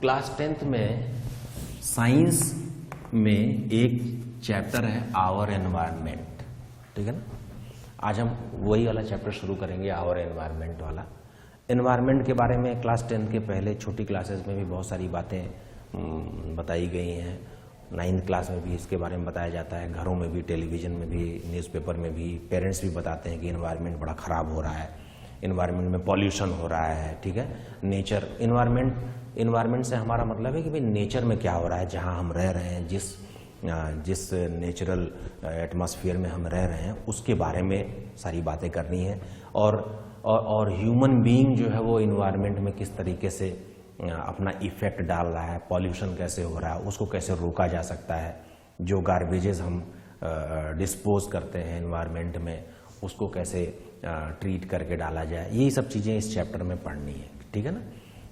Class 10th में science में एक चैप्टर है आवर एनवायरनमेंट, ठीक है ना। आज हम वही वाला चैप्टर शुरू करेंगे, आवर एनवायरनमेंट वाला। एनवायरनमेंट के बारे में क्लास 10th के पहले छोटी क्लासेस में भी बहुत सारी बातें बताई गई हैं। 9th क्लास में भी इसके बारे में बताया जाता है, घरों में भी, टेलीविज़न में भी, न्यूज़पेपर में भी। पेरेंट्स भी बताते हैं कि एनवायरनमेंट बड़ा ख़राब हो रहा है, एनवायरनमेंट में पॉल्यूशन हो रहा है, ठीक है। नेचर, एनवायरनमेंट से हमारा मतलब है कि भाई नेचर में क्या हो रहा है, जहाँ हम रह रहे हैं, जिस नेचुरल एटमॉस्फेयर में हम रह रहे हैं, उसके बारे में सारी बातें करनी है। और ह्यूमन बीइंग जो है वो एनवायरनमेंट में किस तरीके से अपना इफेक्ट डाल रहा है, पॉल्यूशन कैसे हो रहा है, उसको कैसे रोका जा सकता है, जो गार्बेजेस हम डिस्पोज करते हैं एनवायरनमेंट में, उसको कैसे ट्रीट करके डाला जाए, यही सब चीज़ें इस चैप्टर में पढ़नी है, ठीक है ना।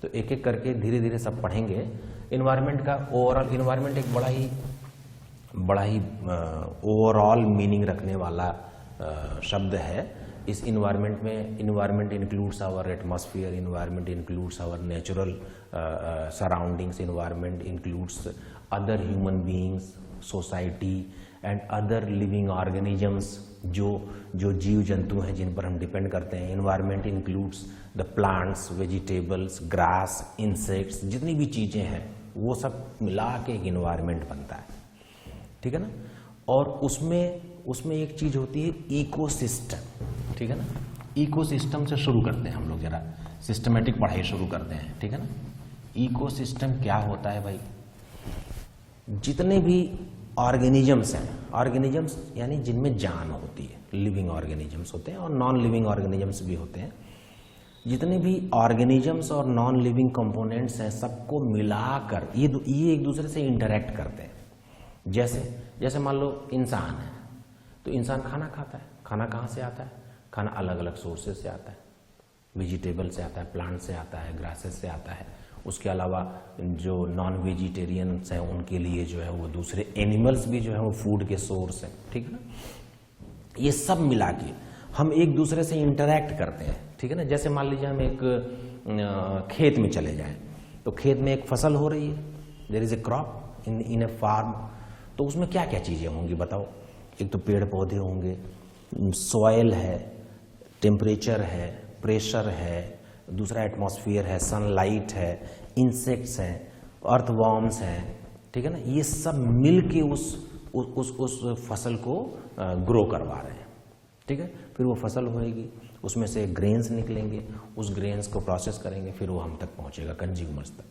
तो एक एक करके धीरे धीरे सब पढ़ेंगे। एनवायरनमेंट का ओवरऑल, एनवायरनमेंट एक बड़ा ही ओवरऑल मीनिंग रखने वाला शब्द है। इस इन्वायरमेंट में, environment includes our atmosphere, environment includes our natural surroundings, environment includes other human beings, society and other living organisms, जो जीव जंतु हैं जिन पर हम डिपेंड करते हैं। Environment includes the plants, vegetables, grass, insects, जितनी भी चीज़ें हैं वो सब मिला के एक इन्वायरमेंट बनता है, ठीक है ना। और उसमें एक चीज़ होती है इकोसिस्टम, ठीक है ना। इकोसिस्टम से शुरू करते हैं हम लोग, जरा सिस्टमेटिक पढ़ाई शुरू करते हैं, ठीक है ना। इकोसिस्टम क्या होता है भाई? जितने भी ऑर्गेनिजम्स हैं, ऑर्गेनिजम्स यानी जिनमें जान होती है, लिविंग ऑर्गेनिजम्स होते हैं और नॉन लिविंग ऑर्गेनिजम्स भी होते हैं। जितने भी ऑर्गेनिजम्स और नॉन लिविंग कंपोनेंट्स हैं, सबको मिलाकर ये एक दूसरे से इंटरेक्ट करते हैं। जैसे मान लो इंसान है, तो इंसान खाना खाता है। खाना कहाँ से आता है? खाना अलग अलग सोर्सेज से आता है, वेजिटेबल से आता है, प्लांट से आता है, ग्रासेस से आता है। उसके अलावा जो नॉन वेजिटेरियंस हैं उनके लिए जो है वो दूसरे एनिमल्स भी जो है वो फूड के सोर्स हैं, ठीक है ना। ये सब मिला के हम एक दूसरे से इंटरेक्ट करते हैं, ठीक है ना। जैसे मान लीजिए हम एक खेत में चले जाएं, तो खेत में एक फसल हो रही है, there is a crop in a farm. तो उसमें क्या क्या चीज़ें होंगी बताओ? एक तो पेड़ पौधे होंगे, सॉयल है, टेम्परेचर है, प्रेशर है, दूसरा एटमॉस्फेयर है, सनलाइट है, इंसेक्ट्स हैं, अर्थवॉर्म्स हैं, ठीक है ना। ये सब मिल के उस फसल को ग्रो करवा रहे हैं, ठीक है। फिर वो फसल होएगी, उसमें से ग्रेन्स निकलेंगे, उस ग्रेन्स को प्रोसेस करेंगे, फिर वो हम तक पहुंचेगा, कंज्यूमर्स तक,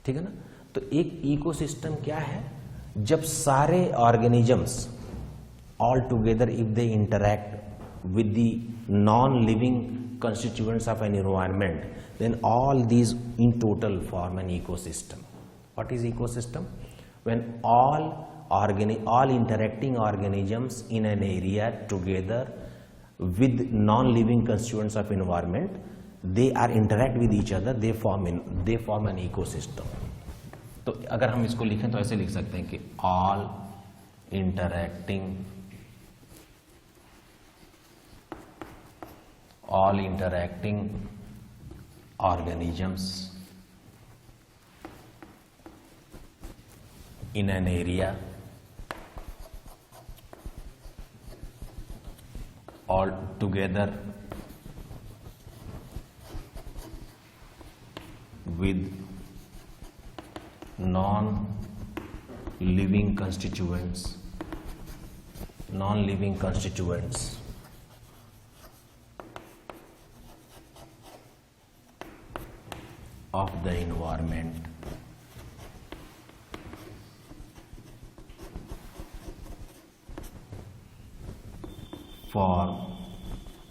ठीक है ना। तो एक इकोसिस्टम क्या है? जब सारे organisms all together, if they interact with the non-living constituents of an environment, then all these in total form an ecosystem. What is ecosystem? When all interacting organisms in an area together with non-living constituents of environment, they are interact with each other, they form an ecosystem. तो अगर हम इसको लिखें तो ऐसे लिख सकते हैं कि all interacting organisms in an area all together with non-living constituents of the environment form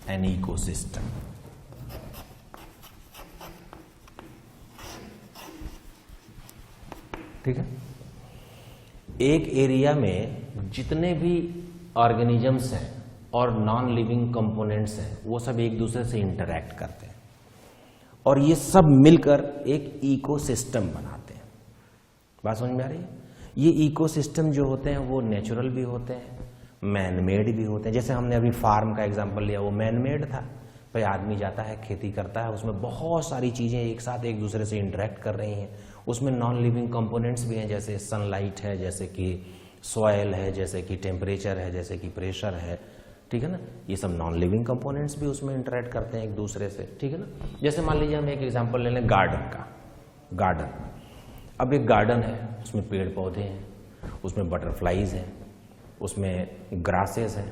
an ecosystem. ठीक है। एक एरिया में जितने भी ऑर्गेनिजम्स हैं और नॉन लिविंग कंपोनेंट्स हैं, वो सब एक दूसरे से इंटरैक्ट करते हैं और ये सब मिलकर एक इकोसिस्टम बनाते हैं। बात समझ में आ रही है? ये इकोसिस्टम जो होते हैं वो नेचुरल भी होते हैं, मैन मेड भी होते हैं। जैसे हमने अभी फार्म का एग्जांपल लिया, वो मैन मेड था। भाई आदमी जाता है, खेती करता है, उसमें बहुत सारी चीज़ें एक साथ एक दूसरे से इंटरेक्ट कर रही हैं, उसमें नॉन लिविंग कंपोनेंट्स भी हैं, जैसे सनलाइट है, जैसे कि सॉयल है, जैसे कि टेम्परेचर है, जैसे कि प्रेशर है, ठीक है ना। ये सब नॉन लिविंग कंपोनेंट्स भी उसमें इंटरेक्ट करते हैं एक दूसरे से, ठीक है ना। जैसे मान लीजिए हम एक एग्जांपल ले लें गार्डन का। गार्डन, अब एक गार्डन है, उसमें पेड़ पौधे हैं, उसमें बटरफ्लाईज हैं, उसमें ग्रासेस हैं,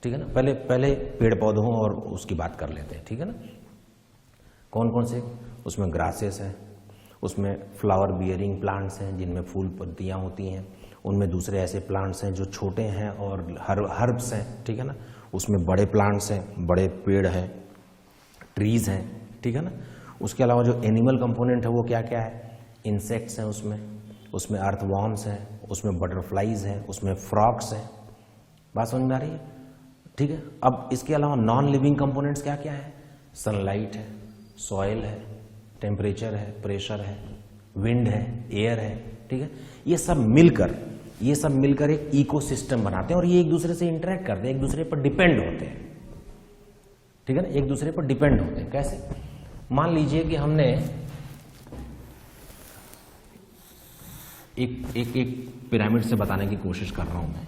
ठीक है ना। पहले पेड़ पौधों और उसकी बात कर लेते हैं, ठीक है ना। कौन कौन से? उसमें ग्रासेस हैं, उसमें फ्लावर बियरिंग प्लांट्स हैं जिनमें फूल पत्तियाँ होती हैं, उनमें दूसरे ऐसे प्लांट्स हैं जो छोटे हैं और हर्ब्स हैं, ठीक है ना। उसमें बड़े प्लांट्स हैं, बड़े पेड़ हैं, ट्रीज हैं, ठीक है ना। उसके अलावा जो एनिमल कंपोनेंट है वो क्या क्या है? इंसेक्ट्स हैं, उसमें अर्थवॉर्म्स हैं, उसमें बटरफ्लाईज हैं, उसमें फ्रॉग्स हैं। बात समझ में आ रही है? ठीक है। अब इसके अलावा नॉन लिविंग कंपोनेंट्स क्या क्या है? सनलाइट है, सॉइल है, टेम्परेचर है, प्रेशर है, विंड है, एयर है, ठीक है। ये सब मिलकर एक इकोसिस्टम बनाते हैं और ये एक दूसरे से इंटरेक्ट करते हैं, एक दूसरे पर डिपेंड होते हैं, ठीक है ना। एक दूसरे पर डिपेंड होते हैं। कैसे? मान लीजिए कि हमने एक पिरामिड से बताने की कोशिश कर रहा हूं मैं।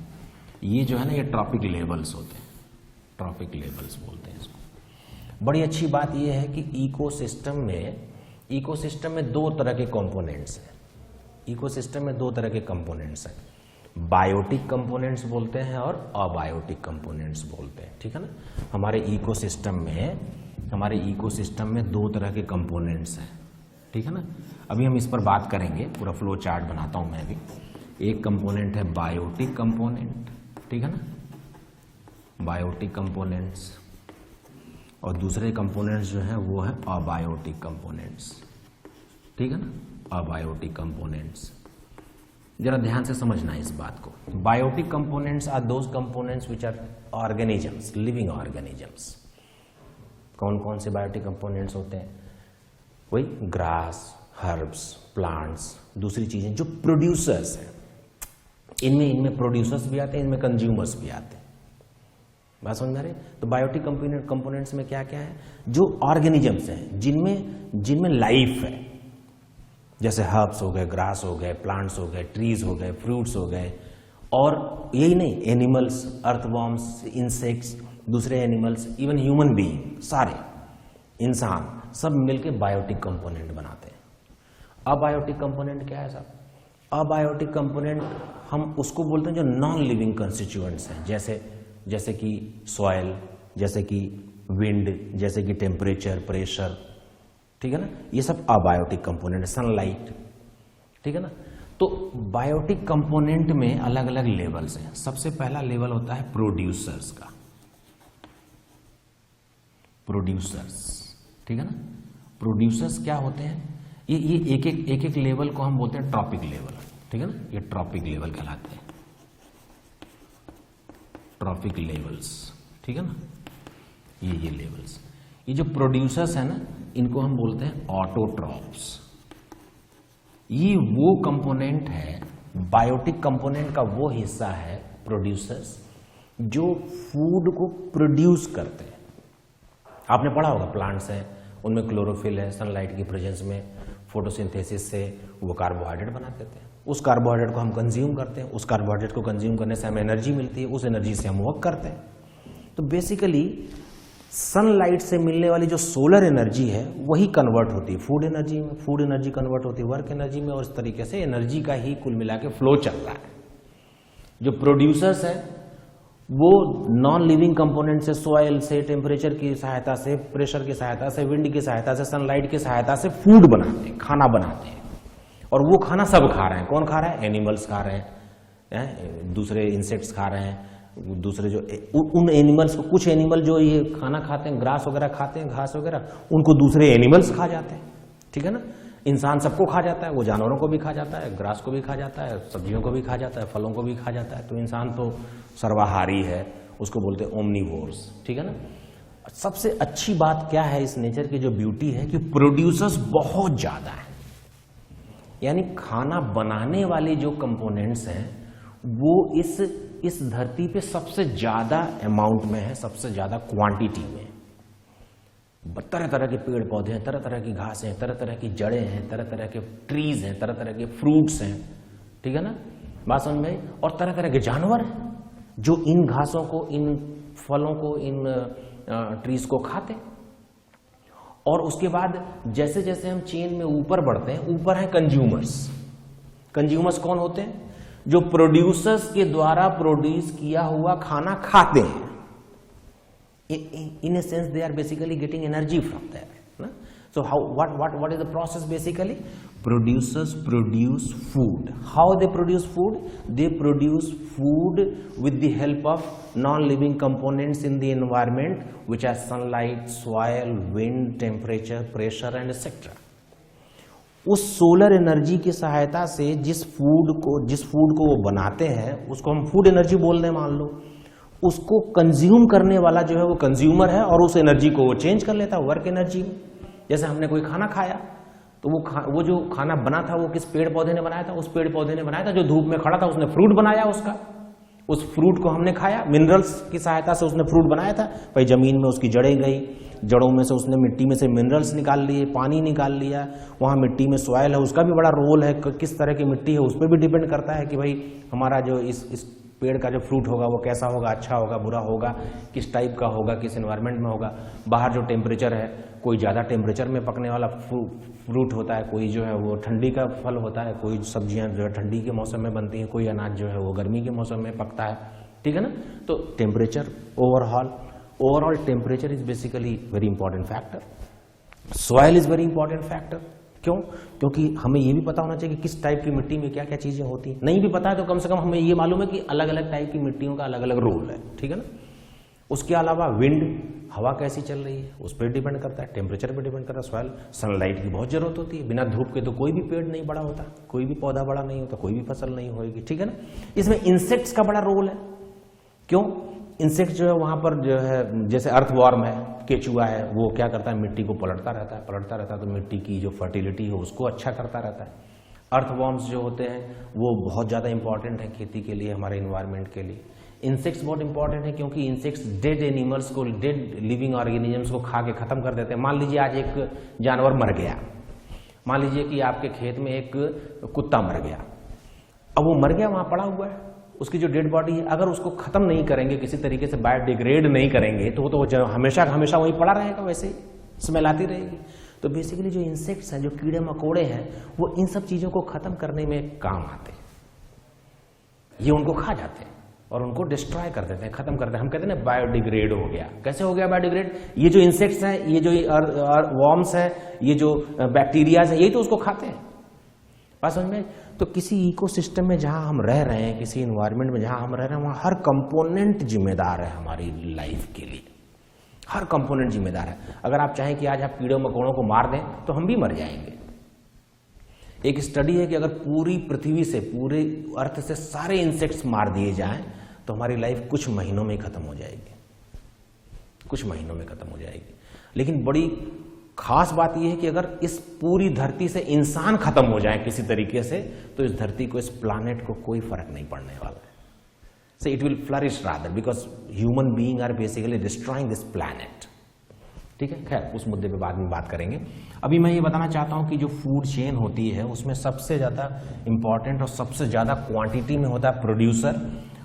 ये जो है ना, ये ट्रॉपिक लेवल्स होते हैं, ट्रॉपिक लेवल्स बोलते हैं इसको। बड़ी अच्छी बात यह है कि इकोसिस्टम में दो तरह के कंपोनेंट्स हैं। इकोसिस्टम में दो तरह के कंपोनेंट्स हैं, बायोटिक कंपोनेंट्स बोलते हैं और अबायोटिक कंपोनेंट्स बोलते हैं, ठीक है ना। हमारे इकोसिस्टम में दो तरह के कंपोनेंट्स हैं, ठीक है ना। अभी हम इस पर बात करेंगे, पूरा फ्लो चार्ट बनाता हूं मैं अभी। एक कंपोनेंट है बायोटिक कंपोनेंट, ठीक है ना, बायोटिक कंपोनेंट्स, और दूसरे कंपोनेंट्स जो है वो है अबायोटिक कंपोनेंट्स, ठीक है ना, अबायोटिक कंपोनेंट्स। जरा ध्यान से समझना है इस बात को। Biotic components are those components which are organisms, living organisms. कौन कौन से बायोटिक कंपोनेंट्स होते हैं? वही ग्रास, हर्ब्स, प्लांट्स, दूसरी चीजें जो प्रोड्यूसर्स हैं। इनमें प्रोड्यूसर्स भी आते हैं, इनमें कंज्यूमर्स भी आते हैं। बात समझ में आ रही है? तो बायोटिक कंपोनेंट्स में क्या क्या है? जो ऑर्गेनिजम्स हैं, जिनमें लाइफ है, जैसे हर्ब्स हो गए, ग्रास हो गए, प्लांट्स हो गए, ट्रीज हो गए, फ्रूट्स हो गए, और यही नहीं, एनिमल्स, अर्थवॉर्म्स, इंसेक्ट्स, दूसरे एनिमल्स, इवन ह्यूमन बीइंग, सारे इंसान सब मिलके बायोटिक कंपोनेंट बनाते हैं। अबायोटिक कंपोनेंट क्या है साहब? अबायोटिक कंपोनेंट हम उसको बोलते हैं जो नॉन लिविंग कंस्टिट्यूएंट्स हैं, जैसे कि सॉयल, जैसे कि विंड, जैसे कि टेम्परेचर, प्रेशर, ठीक है ना। ये सब अबायोटिक कंपोनेंट है, सनलाइट, ठीक है ना। तो बायोटिक कंपोनेंट में अलग अलग लेवल्स हैं। सबसे पहला लेवल होता है प्रोड्यूसर्स का, प्रोड्यूसर्स, ठीक है ना। प्रोड्यूसर्स क्या होते हैं? ये एक लेवल को हम बोलते हैं ट्रॉपिक लेवल, ठीक है ना। ये ट्रॉपिक लेवल कहलाते हैं, ट्रॉपिक लेवल्स, ठीक है ना। ये लेवल्स, ये जो प्रोड्यूसर्स है ना, इनको हम बोलते हैं ऑटोट्रॉप्स। ये वो कंपोनेंट है, बायोटिक कंपोनेंट का वो हिस्सा है, प्रोड्यूसर्स, जो फूड को प्रोड्यूस करते हैं। आपने पढ़ा होगा, प्लांट्स हैं, उनमें क्लोरोफिल है, सनलाइट की प्रेजेंस में फोटोसिंथेसिस से वो कार्बोहाइड्रेट बना देते हैं। उस कार्बोहाइड्रेट को हम कंज्यूम करते हैं, उस कार्बोहाइड्रेट को कंज्यूम करने से हमें एनर्जी मिलती है, उस एनर्जी से हम वर्क करते हैं। तो बेसिकली सनलाइट से मिलने वाली जो सोलर एनर्जी है वही कन्वर्ट होती है फूड एनर्जी में, फूड एनर्जी कन्वर्ट होती है वर्क एनर्जी में, और इस तरीके से एनर्जी का ही कुल मिला के फ्लो चल रहा है। जो प्रोड्यूसर्स है वो नॉन लिविंग कंपोनेंट से, सॉइल से, टेम्परेचर की सहायता से, प्रेशर की सहायता से, विंड की सहायता से, सनलाइट की सहायता से फूड बनाते हैं, खाना बनाते हैं। और वो खाना सब खा रहे हैं। कौन खा रहा है? एनिमल्स खा रहे हैं, दूसरे इंसेक्ट्स खा रहे हैं, दूसरे जो उन एनिमल्स को, कुछ एनिमल जो ये खाना खाते हैं, ग्रास वगैरह खाते हैं, घास वगैरह, उनको दूसरे एनिमल्स खा जाते हैं, ठीक है ना। इंसान सबको खा जाता है, वो जानवरों को भी खा जाता है, ग्रास को भी खा जाता है, सब्जियों को भी खा जाता है, फलों को भी खा जाता है। तो इंसान तो सर्वाहारी है, उसको बोलते हैं ओमनीवोर्स, ठीक है ना। सबसे अच्छी बात क्या है इस नेचर की जो ब्यूटी है कि प्रोड्यूसर्स बहुत ज्यादा है, यानी खाना बनाने वाले जो कंपोनेंट्स हैं वो इस धरती पे सबसे ज्यादा अमाउंट में है, सबसे ज्यादा क्वांटिटी में। तरह तरह के पेड़ पौधे हैं, तरह तरह की घास हैं, तरह तरह की जड़ें हैं, तरह तरह के ट्रीज हैं, तरह तरह के फ्रूट्स हैं, ठीक है ना, बात समझ में आई। और तरह तरह के जानवर हैं जो इन घासों को, इन फलों को, इन ट्रीज को खाते। और उसके बाद जैसे जैसे हम चेन में ऊपर बढ़ते हैं, ऊपर हैं कंज्यूमर्स। कंज्यूमर्स कौन होते हैं? जो प्रोड्यूसर्स के द्वारा प्रोड्यूस किया हुआ खाना खाते हैं। In a sense they are basically getting energy from there, na? So what is the process basically? Producers produce food. How they produce food? They produce food with the help of non-living components in the environment, which are sunlight, soil, wind, temperature, pressure and etc. उस solar energy की सहायता से जिस food को वो बनाते हैं, उसको हम फूड एनर्जी बोल रहे हैं मान लो, उसको कंज्यूम करने वाला जो है वो कंज्यूमर है, और उस एनर्जी को वो चेंज कर लेता है वर्क एनर्जी में। जैसे हमने कोई खाना खाया तो वो जो खाना बना था वो किस पेड़ पौधे ने बनाया था? उस पेड़ पौधे ने बनाया था जो धूप में खड़ा था, उसने फ्रूट बनाया उसका, उस फ्रूट को हमने खाया, मिनरल्स की सहायता से उसने फ्रूट बनाया था। भाई जमीन में उसकी जड़ें गई, जड़ों में से उसने मिट्टी में से मिनरल्स निकाल लिए, पानी निकाल लिया, वहाँ मिट्टी में सॉइल है, उसका भी बड़ा रोल है, किस तरह की मिट्टी है उस पर भी डिपेंड करता है कि भाई हमारा जो इस पेड़ का जो फ्रूट होगा वो कैसा होगा, अच्छा होगा, बुरा होगा, किस टाइप का होगा, किस एनवायरनमेंट में होगा। बाहर जो टेम्परेचर है, कोई ज़्यादा टेम्परेचर में पकने वाला फ्रूट होता है, कोई जो है वो ठंडी का फल होता है, कोई सब्जियां जो है ठंडी के मौसम में बनती हैं, कोई अनाज जो है वो गर्मी के मौसम में पकता है, ठीक है ना। तो temperature overall temperature is basically very important factor. Soil is very important factor. क्यों? क्योंकि हमें ये भी पता होना चाहिए कि किस टाइप की मिट्टी में क्या क्या चीजें होती हैं। नहीं भी पता है तो कम से कम हमें ये मालूम है कि अलग अलग टाइप की मिट्टियों का अलग अलग रोल है, ठीक है ना। उसके अलावा विंड, हवा कैसी चल रही है उस पर डिपेंड करता है, टेम्परेचर पर डिपेंड करता है। सॉइल, सनलाइट की बहुत जरूरत होती है, बिना धूप के तो कोई भी पेड़ नहीं बड़ा होता, कोई भी पौधा बड़ा नहीं होता, कोई भी फसल नहीं होगी, ठीक है ना। इसमें इंसेक्ट्स का बड़ा रोल है। क्यों? इंसेक्ट जो है वहां पर जो है, जैसे अर्थवॉर्म है, केचुआ है, वो क्या करता है, मिट्टी को पलटता रहता है तो मिट्टी की जो फर्टिलिटी है उसको अच्छा करता रहता है। अर्थवॉर्म्स जो होते हैं वो बहुत ज़्यादा इंपॉर्टेंट है खेती के लिए, हमारे इन्वायरमेंट के लिए। इंसेक्ट्स बहुत इंपॉर्टेंट है क्योंकि इंसेक्ट्स डेड एनिमल्स को, डेड लिविंग ऑर्गेनिजम्स को खा के खत्म कर देते हैं। मान लीजिए आज एक जानवर मर गया, मान लीजिए कि आपके खेत में एक कुत्ता मर गया, अब वो मर गया, वहां पड़ा हुआ है, उसकी जो डेड बॉडी है, अगर उसको खत्म नहीं करेंगे, किसी तरीके से बायोडिग्रेड नहीं करेंगे तो वो तो हमेशा हमेशा वहीं पड़ा रहेगा, वैसे ही स्मेल आती रहेगी। तो बेसिकली जो इंसेक्ट्स हैं, जो कीड़े मकोड़े हैं, वो इन सब चीजों को खत्म करने में काम आते हैं। ये उनको खा जाते हैं और उनको डिस्ट्रॉय कर देते हैं, खत्म कर देते हैं। हम कहते हैं ना बायोडिग्रेड हो गया। कैसे हो गया बायोडिग्रेड? ये जो इंसेक्ट्स हैं, ये जो वॉर्म्स हैं, ये जो बैक्टीरियाज हैं, यही तो उसको खाते हैं। बात समझ में? तो किसी इकोसिस्टम में जहां हम रह रहे हैं, किसी एनवायरनमेंट में जहां हम रह रहे हैं, वहां हर कंपोनेंट जिम्मेदार है हमारी लाइफ के लिए, हर कंपोनेंट जिम्मेदार है। अगर आप चाहें कि आज आप कीड़े मकोड़ों को मार दें तो हम भी मर जाएंगे। एक स्टडी है कि अगर पूरी पृथ्वी से, पूरे अर्थ से सारे इंसेक्ट्स मार दिए जाएं तो हमारी लाइफ कुछ महीनों में खत्म हो जाएगी, कुछ महीनों में खत्म हो जाएगी। लेकिन बड़ी खास बात यह है कि अगर इस पूरी धरती से इंसान खत्म हो जाए किसी तरीके से, तो इस धरती को, इस प्लानेट को कोई फर्क नहीं पड़ने वाला है। So it will flourish rather, because human being are basically destroying this planet, ठीक है। खैर, उस मुद्दे पे बाद में बात करेंगे। अभी मैं ये बताना चाहता हूं कि जो फूड चेन होती है उसमें सबसे ज्यादा इंपॉर्टेंट और सबसे ज्यादा क्वांटिटी में होता है प्रोड्यूसर,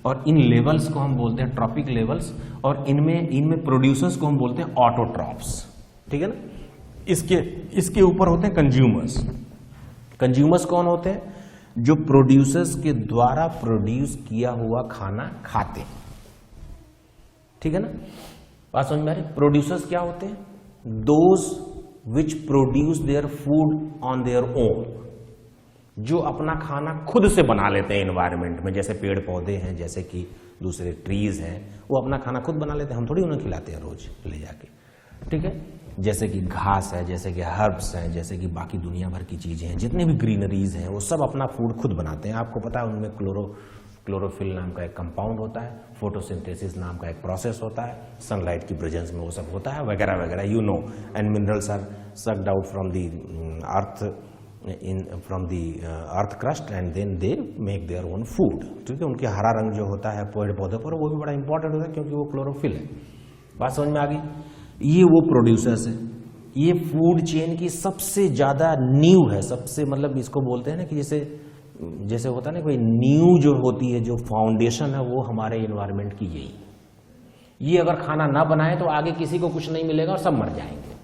और इन लेवल्स को हम बोलते हैं ट्रॉपिक लेवल्स, और इनमें प्रोड्यूसर्स को हम बोलते हैं ऑटोट्रॉप्स, ठीक है ना। इसके ऊपर होते हैं कंज्यूमर्स। कंज्यूमर्स कौन होते हैं? जो प्रोड्यूसर्स के द्वारा प्रोड्यूस किया हुआ खाना खाते हैं, ठीक है ना। बात समझ में आ रही? प्रोड्यूसर्स क्या होते हैं? Those which produce their food on their own, जो अपना खाना खुद से बना लेते हैं एनवायरनमेंट में। जैसे पेड़ पौधे हैं, जैसे कि दूसरे ट्रीज हैं, वो अपना खाना खुद बना लेते हैं, हम थोड़ी उन्हें खिलाते हैं रोज ले जाके, ठीक है। जैसे कि घास है, जैसे कि हर्ब्स हैं, जैसे कि बाकी दुनिया भर की चीजें हैं, जितने भी ग्रीनरीज हैं, वो सब अपना फूड खुद बनाते हैं। आपको पता है उनमें क्लोरोफिल नाम का एक कंपाउंड होता है, फोटोसिंथेसिस नाम का एक प्रोसेस होता है, सनलाइट की प्रेजेंस में वो सब होता है, वगैरह वगैरह, you know. And minerals are sucked out from the earth crust and then they make their own food, ठीक है। उनके हरा रंग जो होता है पेड़ पौधे पर, वो भी बड़ा इंपॉर्टेंट होता है क्योंकि वो क्लोरोफिल है। बात समझ में आ गई? ये वो प्रोड्यूसर्स है। ये फूड चेन की सबसे ज्यादा नींव है, सबसे मतलब इसको बोलते हैं ना कि जैसे होता है ना कोई नींव जो होती है, जो फाउंडेशन है, वो हमारे एनवायरनमेंट की यही। ये अगर खाना ना बनाए तो आगे किसी को कुछ नहीं मिलेगा और सब मर जाएंगे,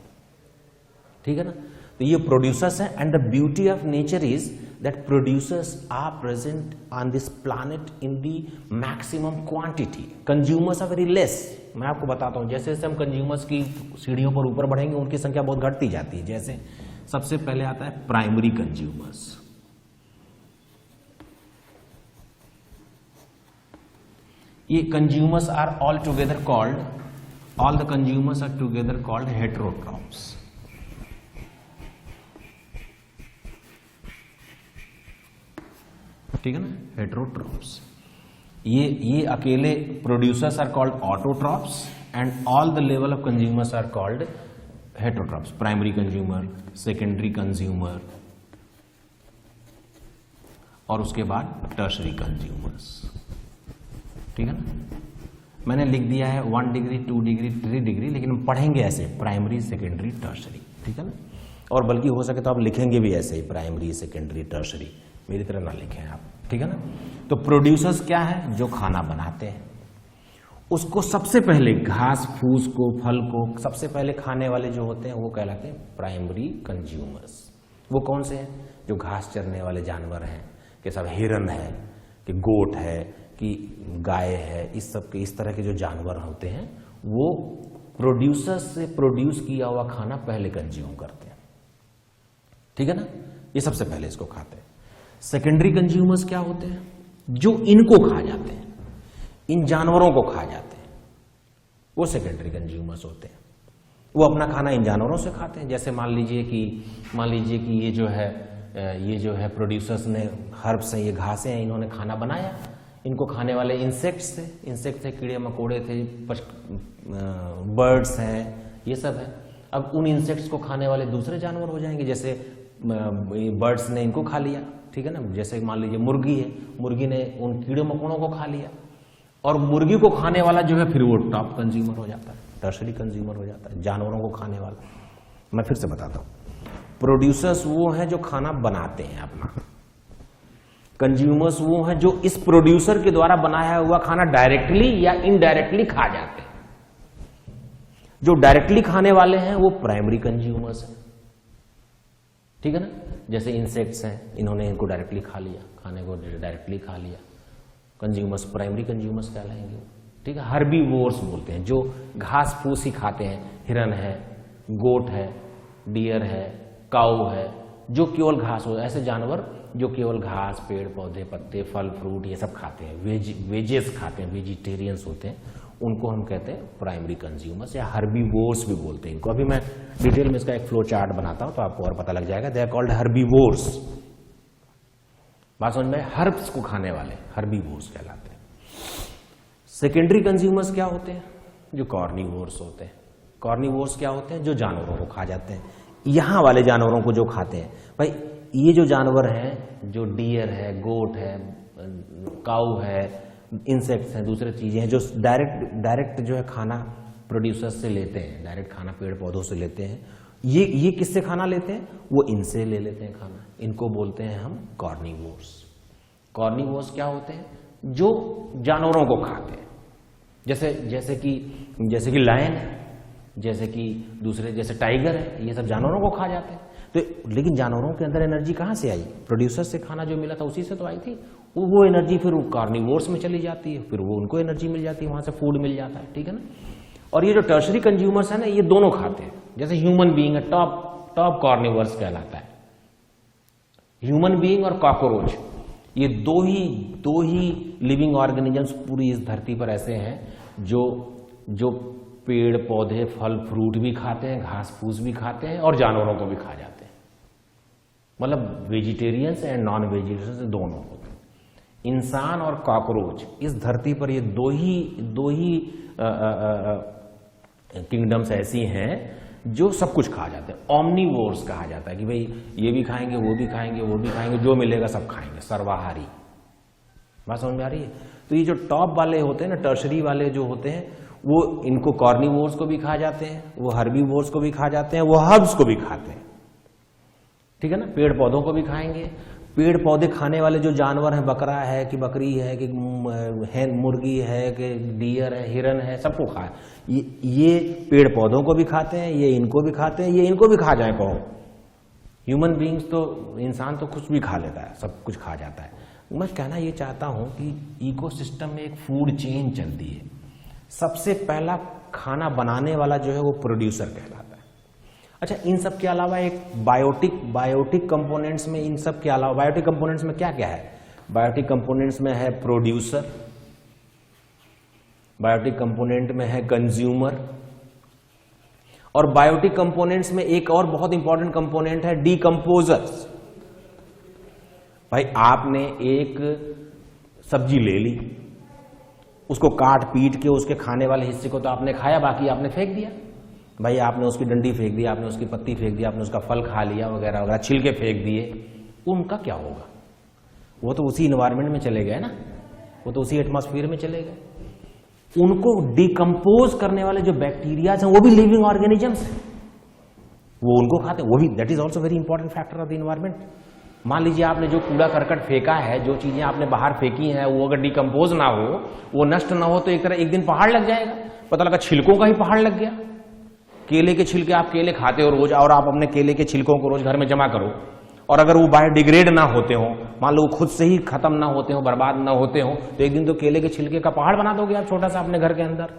ठीक है ना। तो ये प्रोड्यूसर्स हैं। And the beauty of nature is that producers are present on this planet in the maximum quantity, consumers are very less. मैं आपको बताता हूं, जैसे जैसे हम कंज्यूमर्स की सीढ़ियों पर ऊपर बढ़ेंगे उनकी संख्या बहुत घटती जाती है। जैसे सबसे पहले आता है प्राइमरी कंज्यूमर्स। ये consumers are all together called, all the consumers are together called heterotrophs. ठीक है ना, हेटेरोट्रॉप्स। ये अकेले producers are called autotrophs and all the level of consumers are called heterotrophs. Primary consumer, secondary consumer और उसके बाद tertiary consumers. ठीक है ना, मैंने लिख दिया है 1 डिग्री 2 डिग्री 3 डिग्री, लेकिन हम पढ़ेंगे ऐसे प्राइमरी सेकेंडरी टर्शरी। ठीक है ना, और बल्कि हो सके तो आप लिखेंगे भी ऐसे ही प्राइमरी सेकेंडरी टर्शरी, मेरी तरह ना लिखें आप। ठीक है ना, तो प्रोड्यूसर्स क्या है, जो खाना बनाते हैं। उसको सबसे पहले घास फूस को, फल को सबसे पहले खाने वाले जो होते हैं वो कहलाते हैं प्राइमरी कंज्यूमर्स। वो कौन से हैं, जो घास चरने वाले जानवर हैं, कि सब हिरन है, कि गोट है, कि गाय है, इस सब के इस तरह के जो जानवर होते हैं वो प्रोड्यूसर्स से प्रोड्यूस किया हुआ खाना पहले कंज्यूम करते हैं। ठीक है ना, ये सबसे पहले इसको खाते हैं। सेकेंडरी कंज्यूमर्स क्या होते हैं, जो इनको खा जाते हैं, इन जानवरों को खा जाते हैं, वो सेकेंडरी कंज्यूमर्स होते हैं। वो अपना खाना इन जानवरों से खाते हैं। जैसे मान लीजिए कि ये जो है प्रोड्यूसर्स ने हर्ब्स हैं, ये घासें हैं, इन्होंने खाना बनाया, इनको खाने वाले इंसेक्ट्स थे, कीड़े मकोड़े थे, बर्ड्स हैं, ये सब है। अब उन इंसेक्ट्स को खाने वाले दूसरे जानवर हो जाएंगे, जैसे बर्ड्स ने इनको खा लिया। ठीक है ना, जैसे मान लीजिए मुर्गी है, मुर्गी ने उन कीड़े मकोड़ों को खा लिया, और मुर्गी को खाने वाला जो है फिर वो टॉप कंज्यूमर हो जाता है, टर्शरी कंज्यूमर हो जाता है, जानवरों को खाने वाला। मैं फिर से बताता हूं, प्रोड्यूसर्स वो हैं जो खाना बनाते हैं अपना, कंज्यूमर्स वो हैं जो इस प्रोड्यूसर के द्वारा बनाया हुआ खाना डायरेक्टली या इनडायरेक्टली खा जाते हैं। जो डायरेक्टली खाने वाले हैं वो प्राइमरी कंज्यूमर्स हैं। ठीक है ना, जैसे इंसेक्ट्स हैं, इन्होंने इनको डायरेक्टली खा लिया, खाने को डायरेक्टली खा लिया, कंज्यूमर्स प्राइमरी कंज्यूमर्स कहलाएंगे। ठीक है, हर्बीवोर्स बोलते हैं, जो घास फूस ही खाते हैं, हिरन है, गोट है, डियर है, काऊ है, जो केवल घास हो, ऐसे जानवर जो केवल घास, पेड़ पौधे, पत्ते, फल फ्रूट ये सब खाते हैं, वेजेस खाते हैं, वेजिटेरियंस होते हैं, उनको हम कहते हैं प्राइमरी कंज्यूमर्स या हर्बीवोर्स भी बोलते हैं इनको। अभी मैं डिटेल में इसका एक फ्लो चार्ट बनाता हूं तो आपको और पता लग जाएगा। They are called herbivores. बात समझ में, हर्ब्स को खाने वाले हर्बीवोर्स कहलाते हैं। सेकेंडरी कंज्यूमर्स क्या होते हैं, जो कॉर्निवोर्स होते हैं। कॉर्निवोर्स क्या होते हैं, जो जानवरों को खा जाते हैं, यहां वाले जानवरों को जो खाते हैं। भाई ये जो जानवर हैं, जो डियर है, गोट है, काऊ है, इंसेक्ट्स हैं, दूसरे चीजें हैं, जो डायरेक्ट जो है खाना प्रोड्यूसर्स से लेते हैं, डायरेक्ट खाना पेड़ पौधों से लेते हैं। ये किससे खाना लेते हैं, वो इनसे ले लेते हैं खाना, इनको बोलते हैं हम कॉर्निवोर्स। कॉर्निवोर्स क्या होते हैं, जो जानवरों को खाते हैं, जैसे कि लायन है, जैसे कि दूसरे जैसे टाइगर है, ये सब जानवरों को खा जाते हैं। तो लेकिन जानवरों के अंदर एनर्जी कहां से आई, प्रोड्यूसर से खाना जो मिला था उसी से तो आई थी। वो एनर्जी फिर कार्निवोर्स में चली जाती है, फिर वो उनको एनर्जी मिल जाती है, वहां से फूड मिल जाता है। ठीक है ना, और ये जो टर्शरी कंज्यूमर्स है ना, ये दोनों खाते हैं। जैसे ह्यूमन बीइंग है, टॉप कार्निवर्स कहलाता है, ह्यूमन बीइंग और कॉकरोच, ये दो ही लिविंग ऑर्गेनिजम्स पूरी इस धरती पर ऐसे हैं जो पेड़ पौधे, फल फ्रूट भी खाते हैं, घास फूस भी खाते हैं और जानवरों को भी खा जाते हैं। मतलब वेजिटेरियंस एंड नॉन वेजिटेरियंस दोनों होते हैं। इंसान और कॉकरोच इस धरती पर ये दो ही किंगडम्स ऐसी हैं जो सब कुछ खा जाते हैं। ओमनीवोर्स कहा जाता है कि भाई ये भी खाएंगे, वो भी खाएंगे, वो भी खाएंगे, जो मिलेगा सब खाएंगे, सर्वाहारी। बात समझ में आ रही है। तो ये जो टॉप वाले होते हैं ना, टर्शरी वाले जो होते हैं, वो इनको कॉर्निवोर्स को भी खा जाते हैं, वो हर्बीवोर्स को भी खा जाते हैं, वो हर्ब्स को भी खाते हैं, ठीक है ना। पेड़ पौधों को भी खाएंगे। पेड़ पौधे खाने वाले जो जानवर हैं, बकरा है कि बकरी है कि मुर्गी है कि डियर है, हिरन है, सबको खाए। ये पेड़ पौधों को भी खाते हैं, ये इनको भी खाते हैं, ये इनको भी खा जाए कहो। ह्यूमन बींग्स तो, इंसान तो कुछ भी खा लेता है, सब कुछ खा जाता है। मैं कहना ये चाहता हूं कि इकोसिस्टम में एक फूड चेन चलती है। सबसे पहला खाना बनाने वाला जो है वो प्रोड्यूसर कहलाता है। अच्छा, इन सब के अलावा एक बायोटिक कंपोनेंट्स में, इन सब के अलावा बायोटिक कंपोनेंट्स में क्या क्या है? बायोटिक कंपोनेंट्स में है प्रोड्यूसर, बायोटिक कंपोनेंट में है कंज्यूमर, और बायोटिक कंपोनेंट्स में एक और बहुत इंपॉर्टेंट कंपोनेंट है डीकंपोजर्स। भाई आपने एक सब्जी ले ली, उसको काट पीट के उसके खाने वाले हिस्से को तो आपने खाया, बाकी आपने फेंक दिया। भाई आपने उसकी डंडी फेंक दी, आपने उसकी पत्ती फेंक दी, आपने उसका फल खा लिया वगैरह वगैरह, छिलके फेंक दिए, उनका क्या होगा? वो तो उसी इन्वायरमेंट में चले गए ना, वो तो उसी एटमॉस्फेयर में चले गए। उनको डिकम्पोज करने वाले जो बैक्टीरियाज हैं वो भी लिविंग ऑर्गेनिजम्स हैं, वो उनको खाते हैं, वो भी, that is also very important factor of the environment. मान लीजिए आपने जो कूड़ा करकट फेंका है, जो चीजें आपने बाहर फेंकी हैं, वो अगर डिकम्पोज ना हो, वो नष्ट ना हो, तो एक दिन पहाड़ लग जाएगा। पता लगा छिलकों का ही पहाड़ लग गया। केले के छिलके, आप केले खाते हो रोज, और आप अपने केले के छिलकों को रोज घर में जमा करो, और अगर वो बायोडिग्रेड ना होते हो, मान लो वो खुद से ही खत्म ना होते हो, बर्बाद ना होते हो, तो एक दिन तो केले के छिलके का पहाड़ बना दोगे आप छोटा सा अपने घर के अंदर,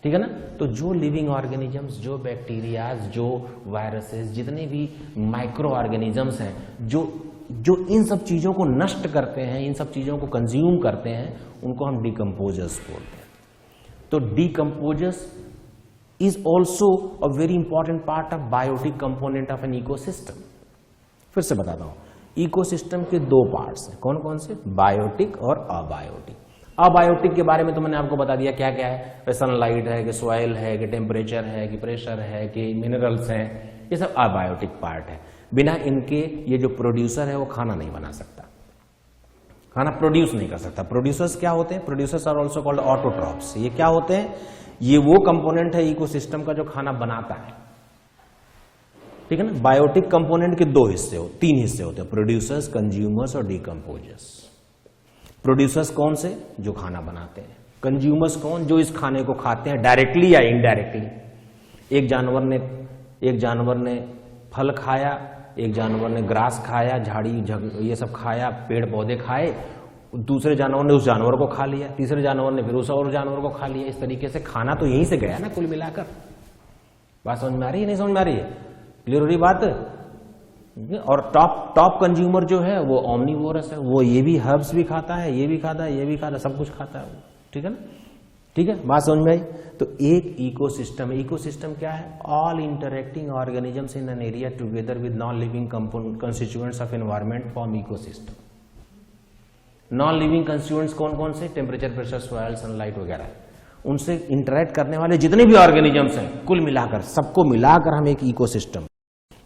ठीक है ना। तो जो लिविंग ऑर्गेनिजम्स, जो बैक्टीरियाज, जो वायरसेस, जितने भी माइक्रो ऑर्गेनिजम्स हैं, जो इन सब चीजों को नष्ट करते हैं, इन सब चीजों को कंज्यूम करते हैं, उनको हम डिकम्पोजर्स बोलते हैं। तो decomposers is also a very important part of biotic component of an ecosystem। फिर से बताता हूं, इकोसिस्टम के दो पार्ट्स हैं, कौन कौन से? बायोटिक और अबायोटिक। अबायोटिक के बारे में तो मैंने आपको बता दिया क्या क्या है, सनलाइट है कि सॉइल है कि टेम्परेचर है कि प्रेशर है कि मिनरल्स हैं, ये सब अबायोटिक पार्ट है। बिना इनके ये जो प्रोड्यूसर है वो खाना नहीं बना सकता, खाना प्रोड्यूस नहीं कर सकता। प्रोड्यूसर्स क्या होते हैं? Producers are also called autotrophs. ये क्या होते हैं? ये वो कंपोनेंट है इकोसिस्टम का जो खाना बनाता है, ठीक है ना। बायोटिक कंपोनेंट के तीन हिस्से होते हैं, प्रोड्यूसर्स, कंज्यूमर्स और डिकम्पोजर्स। प्रोड्यूसर्स कौन से? जो खाना बनाते हैं। कंज्यूमर्स कौन? जो इस खाने को खाते हैं डायरेक्टली या इनडायरेक्टली। एक जानवर ने फल खाया, एक जानवर ने ग्रास खाया, झाड़ी ये सब खाया, पेड़ पौधे खाए, दूसरे जानवर ने उस जानवर को खा लिया, तीसरे जानवर ने फिर उस और जानवर को खा लिया। इस तरीके से खाना तो यहीं से गया ना कुल मिलाकर। बात समझ में आ रही है? नहीं समझ में आ रही है? क्लियर हो रही बात? और टॉप कंज्यूमर जो है वो ओमनीवोरस है, वो ये भी हर्ब्स भी खाता है, ये भी खाता है, ये भी खाता है, सब कुछ खाता है, ठीक है ना। ठीक है, बात समझ में आई? तो एक इकोसिस्टम, इकोसिस्टम क्या है? All interacting organisms in an area together with non living constituents of environment form ecosystem. Non living constituents कौन कौन से? टेम्परेचर, प्रेशर, सॉइल, सनलाइट वगैरह, उनसे इंटरैक्ट करने वाले जितने भी ऑर्गेनिजम्स हैं कुल मिलाकर, सबको मिलाकर हम एक इकोसिस्टम।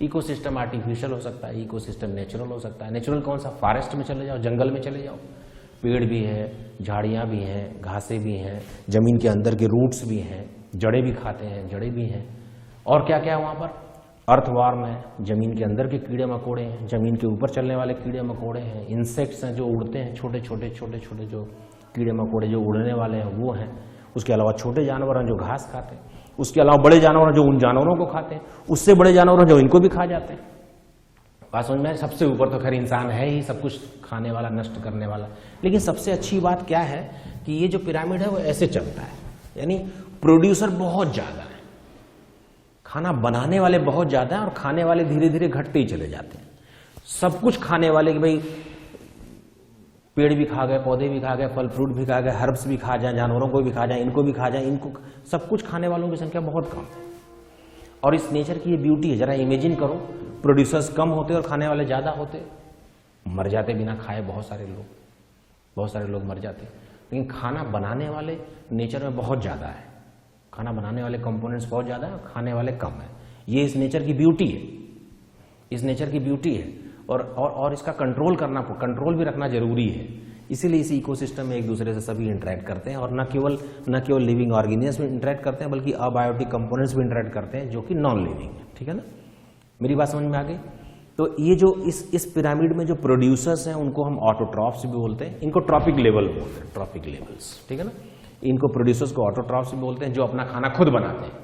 इकोसिस्टम आर्टिफिशियल हो सकता है, इकोसिस्टम नेचुरल हो सकता है। नेचुरल कौन सा? फॉरेस्ट में चले जाओ, जंगल में चले जाओ, पेड़ भी है, झाड़ियां भी हैं, घासें भी हैं, जमीन के अंदर के रूट्स भी हैं, जड़ें भी खाते हैं, जड़ें भी हैं, और क्या क्या है वहां पर? अर्थवार्म है, जमीन के अंदर के कीड़े मकोड़े हैं, जमीन के ऊपर चलने वाले कीड़े मकोड़े हैं, इंसेक्ट्स हैं जो उड़ते हैं, छोटे छोटे छोटे छोटे जो कीड़े मकोड़े जो उड़ने वाले हैं वो हैं। उसके अलावा छोटे जानवर हैं जो घास खाते हैं, उसके अलावा बड़े जानवर हैं जो उन जानवरों को खाते हैं, उससे बड़े जानवर हैं जो इनको भी खा जाते हैं। बात समझ में? सबसे ऊपर तो खैर इंसान है ही, सब कुछ खाने वाला, नष्ट करने वाला। लेकिन सबसे अच्छी बात क्या है कि ये जो पिरामिड है वो ऐसे चलता है, यानी प्रोड्यूसर बहुत ज्यादा है, खाना बनाने वाले बहुत ज्यादा हैं और खाने वाले धीरे धीरे घटते ही चले जाते हैं। सब कुछ खाने वाले कि भाई पेड़ भी खा गए, पौधे भी खा गए, फल फ्रूट भी खा गए, हर्ब्स भी खा जाए, जानवरों को भी खा जाए, इनको भी खा जाए, इनको सब कुछ खाने वालों की संख्या बहुत कम है। और इस नेचर की ये ब्यूटी है। जरा इमेजिन करो, प्रोड्यूसर्स कम होते और खाने वाले ज्यादा होते, मर जाते बिना खाए बहुत सारे लोग मर जाते। लेकिन खाना बनाने वाले नेचर में बहुत ज्यादा है, खाना बनाने वाले कंपोनेंट्स बहुत ज्यादा है और खाने वाले कम है। ये इस नेचर की ब्यूटी है, इस नेचर की ब्यूटी है। और इसका कंट्रोल भी रखना जरूरी है। इसीलिए इस इकोसिस्टम में एक दूसरे से सभी इंटरेक्ट करते हैं, और न केवल लिविंग ऑर्गेनिजम्स भी इंटरेक्ट करते हैं बल्कि अबायोटिक कंपोनेंट्स भी इंटरेक्ट करते हैं जो कि नॉन लिविंग है। ठीक है ना, मेरी बात समझ में आ गई। तो ये जो इस पिरामिड में जो प्रोड्यूसर्स हैं उनको हम ऑटोट्रॉफ्स भी बोलते हैं, इनको ट्रॉपिक लेवल बोलते हैं, ट्रॉपिक लेवल्स। ठीक है ना, इनको प्रोड्यूसर्स को ऑटोट्रॉफ्स भी बोलते हैं जो अपना खाना खुद बनाते हैं,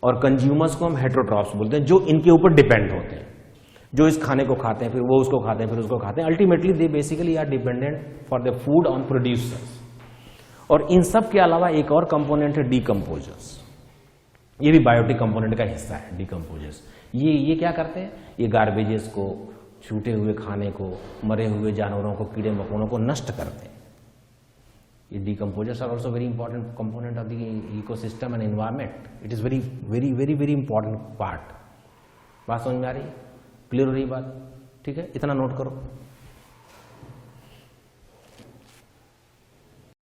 और कंज्यूमर्स को हम हेटेरोट्रॉफ्स बोलते हैं जो इनके ऊपर डिपेंड होते हैं, जो इस खाने को खाते हैं, फिर वो उसको खाते हैं, फिर उसको खाते हैं। Ultimately they basically are dependent for the food on producers. और इन सब के अलावा एक और कंपोनेंट है डीकम्पोजर्स। ये भी बायोटिक कंपोनेंट का हिस्सा है, डीकम्पोजर्स। ये क्या करते हैं? ये गार्बेजेस को, छूटे हुए खाने को, मरे हुए जानवरों को, कीड़े मकोड़ों को नष्ट करते हैं। ये decomposers are also very important component of the ecosystem and environment. It is very very very very important part. बात समझ में आ रही है? क्लियर हो रही बात? ठीक है, इतना नोट करो।